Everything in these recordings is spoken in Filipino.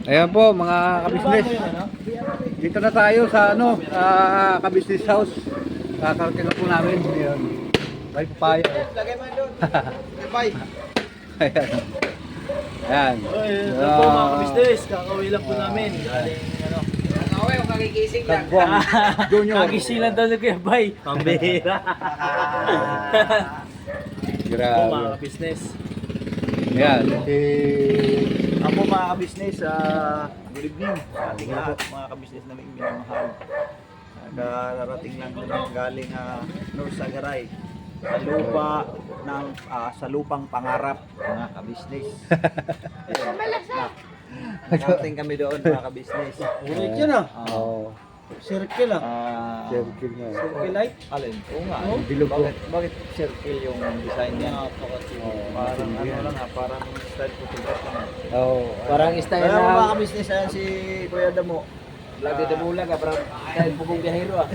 Ayan po mga kabisnes. Dito na tayo sa kabisnes house. Kakarating na po namin. Ayan. May papaya. Lagay mo doon. Bye. Ayan. Ayan. Ito po mga kabisnes, kakauwi lang po namin. Galing ano. Nakaway o kagigising lang. Tagbuang Junior. Kagising lang daw ni Kuya Bay. Pambihira. Po mga Grabe. kabisnes. Ayan. Ako mga kabisnes, good evening sa ating lahat, mga kabisnes namin minamahal. Nagarating lang naman galing North Sagaray sa lupa ng sa lupang pangarap, mga kabisnes. Nagarating kami doon, mga kabisnes. Ulit yun ah. Oh. Circle ah. Circle nga. Circle light. Alin? Oo nga. Oh? Bilog po. Bakit circle yung design niya? Parang ano lang parang style photograph lang. Oh. Parang style Kaya mga na. kabisnes, ayan si Kuya Damo. Vlog de Bulag ah. Parang style pugong biyahero ah.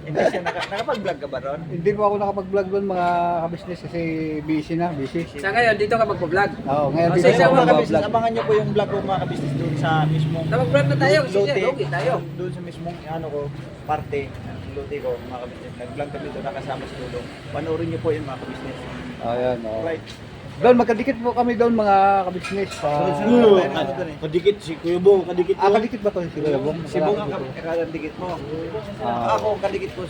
Hindi siya nakapag-vlog ka ba ron? Hindi po ako nakapag-vlog doon mga kabisnes kasi busy na, busy. Sa ngayon, dito ka magpo-vlog. Oo, ngayon Kasi busy sa ako mga kabisnes, mag-vlog. abangan niyo po yung vlog ko mga kabisnes doon sa mismong Mag-vlog na tayo, kasi lote. siya, okay tayo. Doon sa mismong ano ko, parte ng lote ko mga kabisnes. Nag-vlog kami doon nakasama si Dudong. Panoorin niyo po yun mga kabisnes. Ayan, oh. Right. Doon, magkadikit po kami doon mga kabisnes. Sunod-sunod tayo na ano doon eh. Kadikit si Kuya Bong, kadikit Kadikit ba ito si Kuya Bong? Si Bong ang kadikit mo. Ako ang kadikit ko,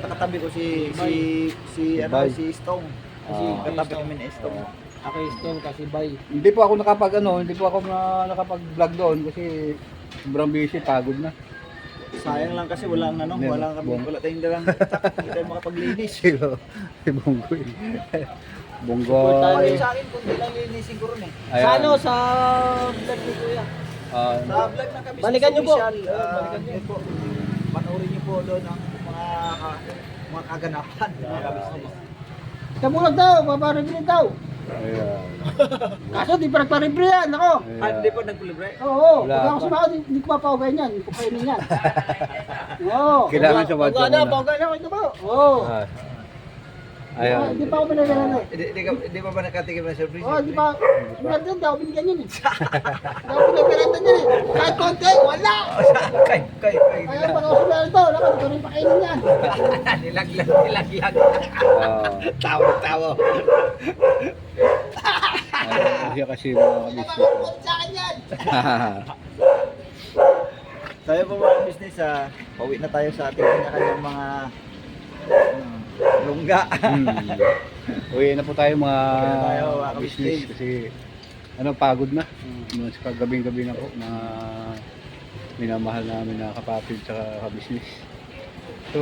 katabi ko Bay. si Stong. Kasi Ah. katabi kami ni Stong. Ako yung stone kasi Bay. Hindi po ako nakapag-vlog doon kasi sobrang busy, pagod na. Sayang lang kasi walang Meron. wala tayong dalang tak, hindi tayo makapaglinis. Si Bonggo. Bonggo. Pati sa akin kung di lang linisin ko ron eh. Ayan. Sa ano, sa vlog ni Kuya. Sa vlog na kami. Balikan niyo po. Balikan niyo po. Panoorin niyo po doon ang mga kaganapan mga kabisnes. Sa Bulag daw, paparibili daw. Ayan. Kaso di pa nagparibili yan, ako. Hindi po nagpulibre. Oo, Wala pag ako pa. sumakot, hindi ko mapaugayin yan, hindi ko kainin yan. Oo. Kailangan sa wadyo Pag ano, muna. paugayin ako, ito ba? Oo. Ah. Ayan. Hindi pa ako pinagalan eh. Hindi pa ba nakatikim ng surprise? Oo, di ba? Meron din, di ako binigyan yun eh. Di ako pinagalan yan eh. Kahit konti, wala. Kay. Kaya pag ako sumakot ito, wala ka, hindi ko rin pakainin yan. Nilaglag. Tawa. Ayan kasi mga kabisnes. Sa akin yan. Tayo po mga business, pauwi na tayo sa ating kanya-kanyang mga lungga. Uwi na po tayo Uwi mga na tayo, mga business kabisnes. kasi pagod na. Sa gabing-gabi na po mga minamahal namin na kapatid sa kabisnes. So,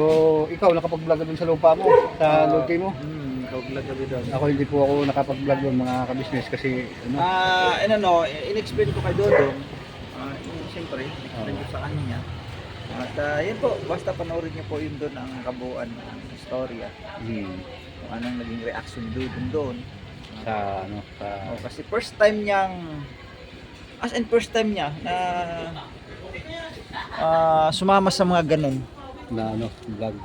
ikaw nakapag-vlog dun sa lupa mo, sa lote mo. Vlog kami doon. Ako hindi po ako nakapag-vlog doon mga kabisnes kasi In-explain ko kay Dodong. Siyempre, in-explain ko sa kanya. At yun po, basta panoorin niyo po yun doon ang kabuuan ng istorya. Kung anong naging reaction doon. sa Kasi first time niyang, first time niya na sumama sa mga ganun. vlog.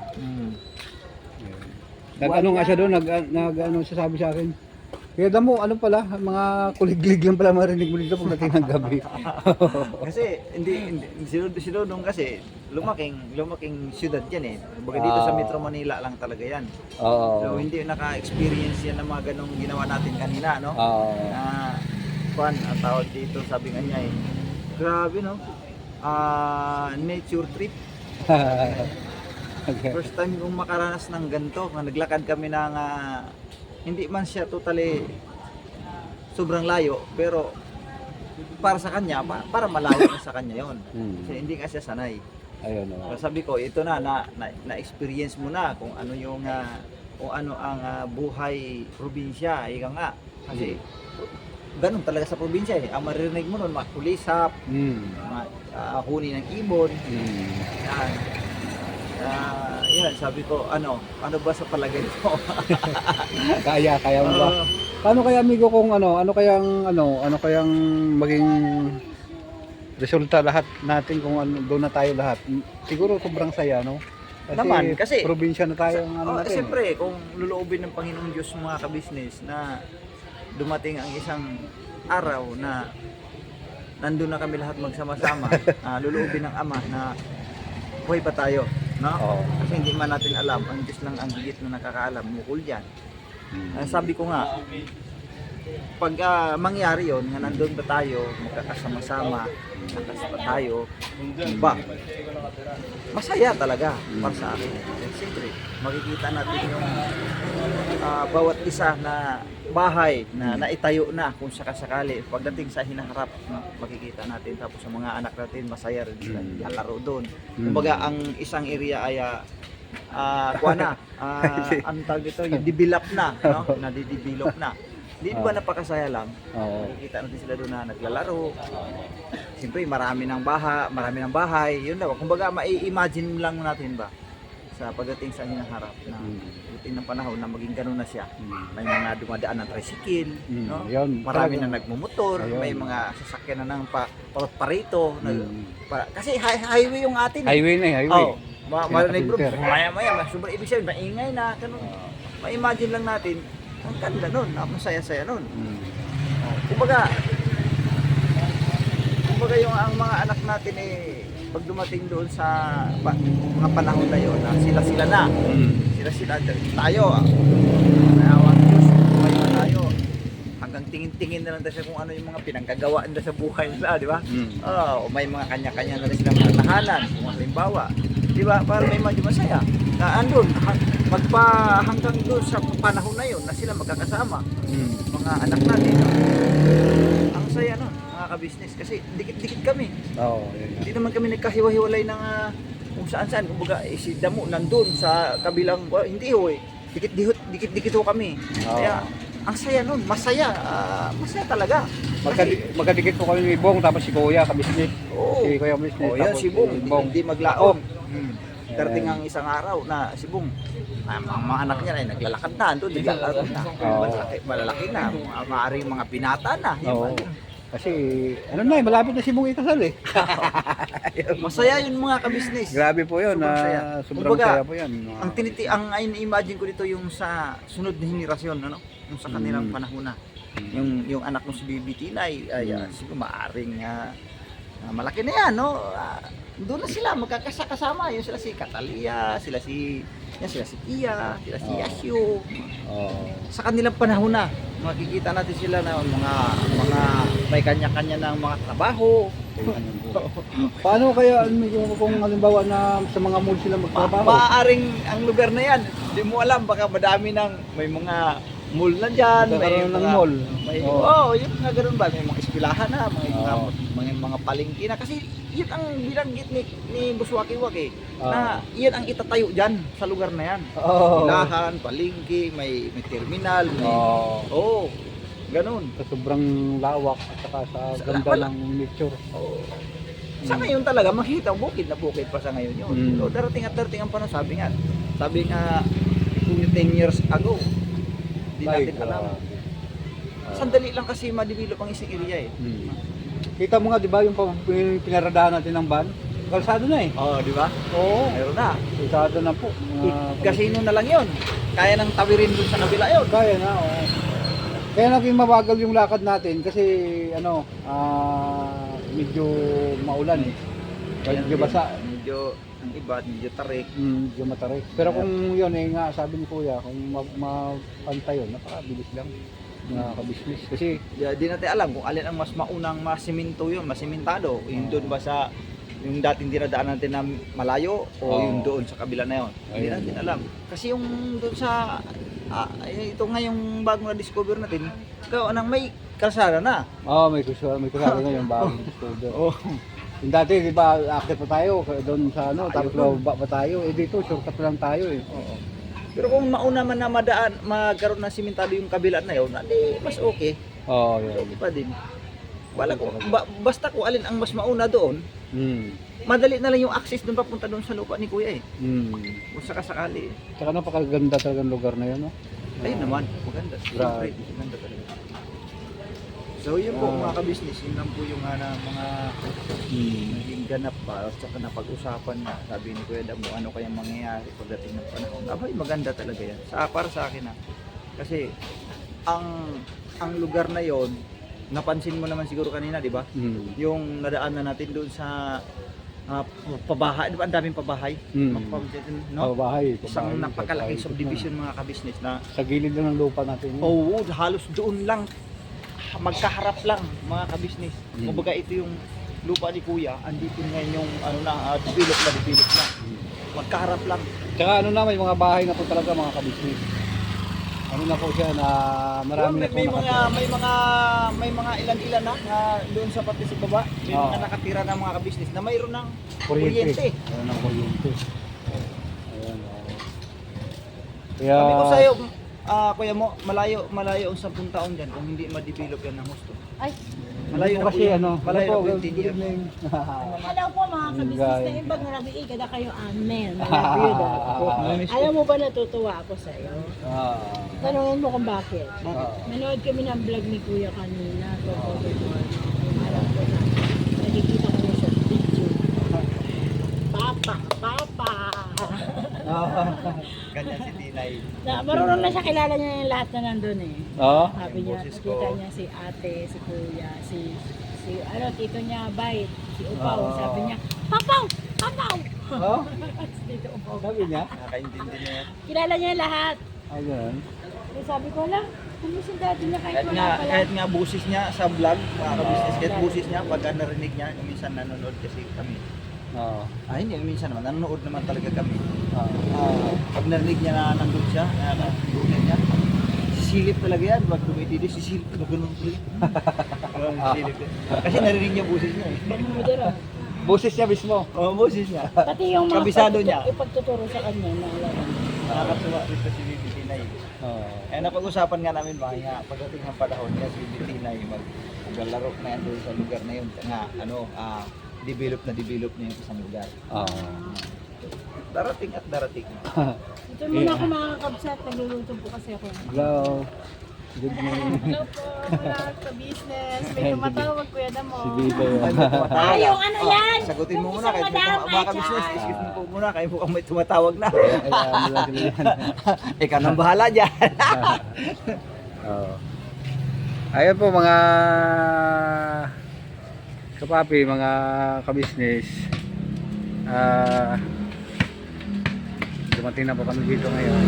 Nag-ano nga siya doon, nag-ano siya sabi sa akin. Kaya damo, ano pala, mga kuliglig lang pala marinig mo dito pagdating ng gabi. Kasi si Dodong kasi lumaking syudad yan eh. Kumbaga dito sa Metro Manila lang talaga yan. Oo. So hindi naka-experience yan ng mga ganong ginawa natin kanina, no? Oo. Ang tawag dito, sabi nga niya eh. Grabe, no? Nature trip. Okay. First time kong makaranas ng ganito. Naglakad kami ng hindi man siya totally sobrang layo, pero para sa kanya, para malayo na sa kanya yon. Kasi hindi nga siya sanay. Ayun o. So sabi ko, ito na experience mo na kung ano yung kung ano ang buhay probinsya, ika nga. Kasi ganun talaga sa probinsya eh. Ang maririnig mo nun, makulisap, huni ng ibon. Yan. Yan, sabi ko, ano ba sa palagay mo? Kaya mo ba? Paano kaya amigo kung ano kayang maging resulta lahat natin kung doon na tayo lahat. Siguro sobrang saya, no? Kasi probinsya na tayo ang natin. Siyempre, kung luluobin ng Panginoong Diyos mga kabisnes na dumating ang isang araw na nandun na kami lahat magsama-sama, luluubin ng Ama na buhay pa tayo, no? Oo. Kasi hindi man natin alam, ang Diyos lang ang higit na nakakaalam, mukul diyan. Sabi ko nga, pag mangyari yon, nga nandun ba tayo, magkakasama-sama, nakas pa tayo, ba? Masaya talaga para sa akin. Siyempre, makikita natin yung bawat isa na bahay na naitayo na kung sakasakali. Pagdating sa hinaharap, makikita natin. Tapos sa mga anak natin, masaya rin sila. Lalaro doon. Kumbaga, ang isang area ay kuha na, ang tawag dito, yung develop na, no? Nadidevelop na. Di ba napakasaya lang? Oo. Makikita natin sila doon na naglalaro. Siyempre, marami ng bahay, yun daw. Kumbaga, mai-imagine lang natin ba sa pagdating sa hinaharap na pagdating ng panahon na maging ganun na siya. May mga dumadaan ng tricycle, no? Yun, Marami talaga. na nagmumotor, Ayun. may mga sasakyan na ng parito. Kasi highway yung atin. Highway na eh, highway. Oh, marinig bro, Pinaka-filter. maya, sobrang ibig sabihin, maingay na, ganun. Ma-imagine lang natin, ang ganda nun, masaya-saya nun. Kumbaga yung ang mga anak natin pag dumating doon sa mga panahon na yun, sila na. Sila tayo. Naawang Diyos, buhay na tayo. Hanggang tingin-tingin na lang tayo kung ano yung mga pinanggagawa nila sa buhay nila, di ba? May mga kanya-kanya na rin silang mga tahanan, kung halimbawa. Di ba? Para may medyo masaya. Andun, hanggang doon sa panahon na yun na sila magkakasama. Mga anak natin. Ang saya nun, mga ka-business. Kasi dikit-dikit kami. Oo, yun. Hindi naman kami nagkahiwa-hiwalay ng kung saan-saan. Kumbaga, si Damo nandun sa kabilang, hindi ho eh. Dikit-dikit ho kami. Kaya, ang saya nun, masaya. Masaya talaga. Magkadikit po kami ni Bong, tapos si Kuya, kabisnes. Oo. Si Kuya kabisnes. Oh, yan tapos si Bong, hindi maglaon. Darating Ayan. ang isang araw na si Bong, ang mga anak niya ay naglalakad na, doon naglalaro na. Oo. Malalaki na, maaaring mga binata na. Oo. Kasi, ano na eh, malapit na si Bong ikasal eh. Masaya yun mga ka-business. Grabe po yun, Sobrang saya. sobrang Kumbaga, saya po yan. Ang imagine ko dito yung sa sunod na henerasyon, ano? Yung sa kanilang panahon na. Yung anak mo si Bibi Tinay, siguro maaaring malaki na yan, no? Doon na sila magkakasama, yun sila si Catalia, sila si Kia, sila si Yasio. Sa kanilang panahon na, makikita natin sila na mga may kanya-kanya ng mga trabaho. Paano kaya kung halimbawa na sa mga mall sila magtrabaho? Maaaring ang lugar na yan, hindi mo alam, baka madami may mga mall na dyan, may Magkakaroon ng mga, mall. yung mga ganun ba, may mga eskwelahan na, mga palengke na, kasi yun ang bilanggit ni Buswaki-Waki, na yan ang itatayo dyan sa lugar na yan. Eskwelahan, palengke, may terminal, ganun. Sa sobrang lawak at saka sa ganda ng nature. Sa ngayon talaga, makikita bukid na bukid pa sa ngayon yun. So, darating ang panahon, sabi nga, 10 years ago, hindi natin alam. Sandali lang kasi ma-develop ang isang area eh. Kita mo nga, di ba, yung pinaradahan natin ng van? Kalsado na eh. Di ba? Oo. Meron na. Kalsado na po. Casino na lang yun. Kaya nang tawirin dun sa kabila yun. Kaya na, oo. Kaya naging mabagal yung lakad natin kasi medyo maulan eh. Medyo basa. Medyo, ang iba, medyo tarik. Medyo matarik. Pero kung yun eh nga, sabi ni Kuya, kung mapantay yun, napakabilis lang na kabisnes. Kasi Di natin alam kung alin ang mas maunang masiminto yun, masimentado. Yung doon ba sa yung dating dinadaan natin na malayo o yung doon sa kabila na yun. Hindi Ayun. natin alam. Kasi yung doon sa ito nga yung bagong na-discover natin, may kalsada na. may kusara na yung bagong discover. Yung dati, di ba, akit pa tayo doon sa tapos bababa pa tayo. Dito, shortcut lang tayo eh. Pero kung mauna man na magkaroon ng simentado yung kabila na yun, mas okay. Yun. Okay pa din. Wala ko, basta kung alin ang mas mauna doon, madali na lang yung access doon papunta doon sa lupa ni Kuya eh. Kung sakasakali eh. Tsaka napakaganda talaga ng lugar na yun, no? Ayun naman, maganda. Grabe. Maganda talaga. So yun po mga ka-business, yun lang po yung mga naging ganap pa at saka napag-usapan na. Sabi ni Kuya Damo, ano kayang mangyayari pagdating ng panahon. Abay, maganda talaga yan. Para sa akin kasi ang lugar na yon napansin mo naman siguro kanina, di ba? Yung nadaanan natin doon sa pabahay, di ba? Ang daming pabahay. Mm. No? Bahay. Isang napakalaking subdivision mga kabisnes na Sa gilid lang ng lupa natin. oo, halos doon lang magkaharap lang mga kabisnes. Mm. Kumbaga ito yung lupa ni Kuya, andito ngayon yung ano na develop na. Magkaharap lang. Tsaka ano na, may mga bahay na po talaga mga kabisnes. Ano na po siya na marami na po may mga ilan-ilan na doon sa pati sa baba, may Oo. mga nakatira ng mga kabisnes na mayroon ng kuryente. kuryente. Ayun ang kuryente. Ayan, Kaya, Sabi ko sa'yo, kuya mo, malayo ang 10 taon dyan kung hindi ma-develop yan ng gusto. Ay, Malayo kasi malayo ano po, na 20 good years. evening. hello po mga kabisnes na ibang narabi kada kayo amen. Alam mo ba natutuwa ako sa iyo? Tanungin mo kung bakit. Nanood kami ng vlog ni Kuya kanina. Alam ko na. Nakikita ko na sa video. Papa. Ganyan si Tinay. Marunong na siya, kilala niya yung lahat na nandun eh. Oo. Sabi niya, boses ko. kita niya si ate, si kuya, si tito niya, Bayt, si Upaw. Oo. Sabi niya, Papaw! Oh? Tito Upaw. Sabi niya? Nakakaintindi niya yan. Kilala niya lahat. Ayun. Kaya sabi ko lang, kung si dati niya kahit wala pala. Kahit nga busis niya sa vlog, mga kabisnes, kahit busis niya, pag narinig niya, minsan nanonood kasi kami. Oo. Hindi, minsan naman, nanonood naman talaga kami. Oo. Pag narinig niya na nandun siya, nandun niya, sisilip talaga yan, pag tumitili, sisilip na ganun tuloy. Sisilip yan. Kasi narinig niya busis niya eh. Madara. Boses niya mismo. Oo, busis niya. Pati yung mga Kabisado niya. ipagtuturo sa kanya na alam. Nakakatuwa dito si Bibi Tinay. Oo. Napag-usapan nga namin ba, nga pagdating ng panahon niya, si Bibi Tinay, maglalaro na yan doon sa lugar na yun. Nga, develop na yung isang lugar. Oo. Darating at darating. Ito muna ako mga kabsat, nagluluto po kasi ako. Hello. Good morning. Hello po, mga ka-business. May tumatawag Kuya Damo. Si Dito. Yung ano yan? Sagutin mo Yung muna, isang kahit madam, mga ka-business, ay, skip mo po muna, kayo mukhang may tumatawag na. Ayan, wala sila yan. Ikaw nang bahala dyan. Oo. Ayan po mga kapapi, mga kabisnes. Dumating na po kami dito ngayon.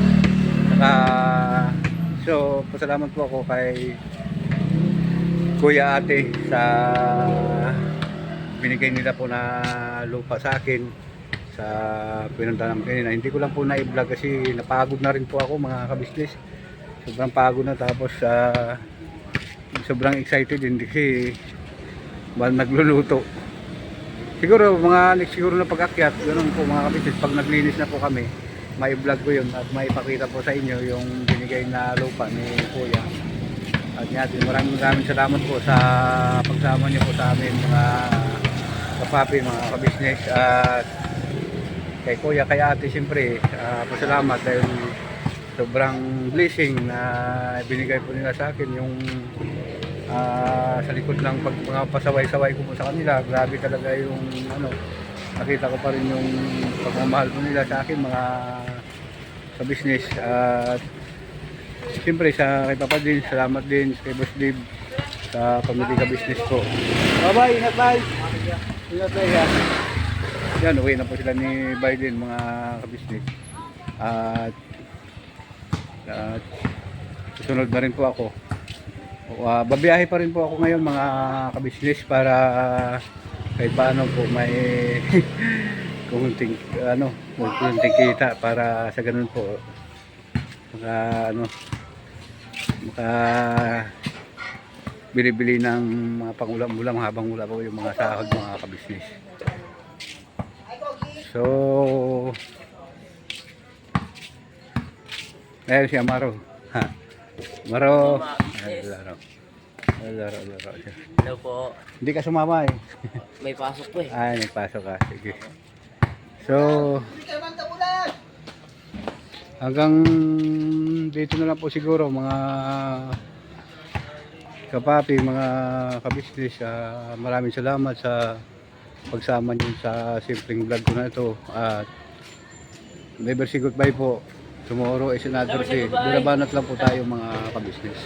So, pasalamat po ako kay Kuya Ate sa binigay nila po na lupa sa akin sa pinunta namin kanina. Hindi ko lang po na-vlog kasi napagod na rin po ako mga kabisnes. Sobrang pagod na, tapos sobrang excited din kasi nagluluto. Siguro mga next siguro na pag-akyat, ganun po mga kabisnes, pag naglinis na po kami, may vlog ko yun at may ipakita po sa inyo yung binigay na lupa ni Kuya. At maraming salamat po sa pagsama niyo po sa amin mga kapapi, mga kabisnes, at kay Kuya, kay Ate siyempre, pasalamat dahil sobrang blessing na binigay po nila sa akin yung sa likod ng mga pasaway-saway ko po sa kanila. Grabe talaga yung nakita ko pa rin yung pagmamahal po nila sa akin mga ka-business. At siyempre sa kay Papa din, salamat din kay Boss Dave sa pamilya ka-business ko. Bye-bye, ingat bye! Ingat bye yan. Yan, uwi na po sila ni Biden mga ka-business. At susunod na rin po ako. Babiyahe pa rin po ako ngayon mga ka-business para kahit paano po may kunting kita para sa ganun po maka bili-bili ng mga pangulam-ulam habang wala po yung mga sahod mga ka-business. So ayun si Amaro. Maro. Laro siya. Hello po. Hindi ka sumama eh. May pasok po eh. Ay, nagpasok ka. Sige. So, hanggang dito na lang po siguro mga kapapi, mga kabisnes. Maraming salamat sa pagsama niyo sa simpleng vlog ko na ito. At never say goodbye po. Tomorrow is another day. Binabanat lang po tayo mga kabisnes.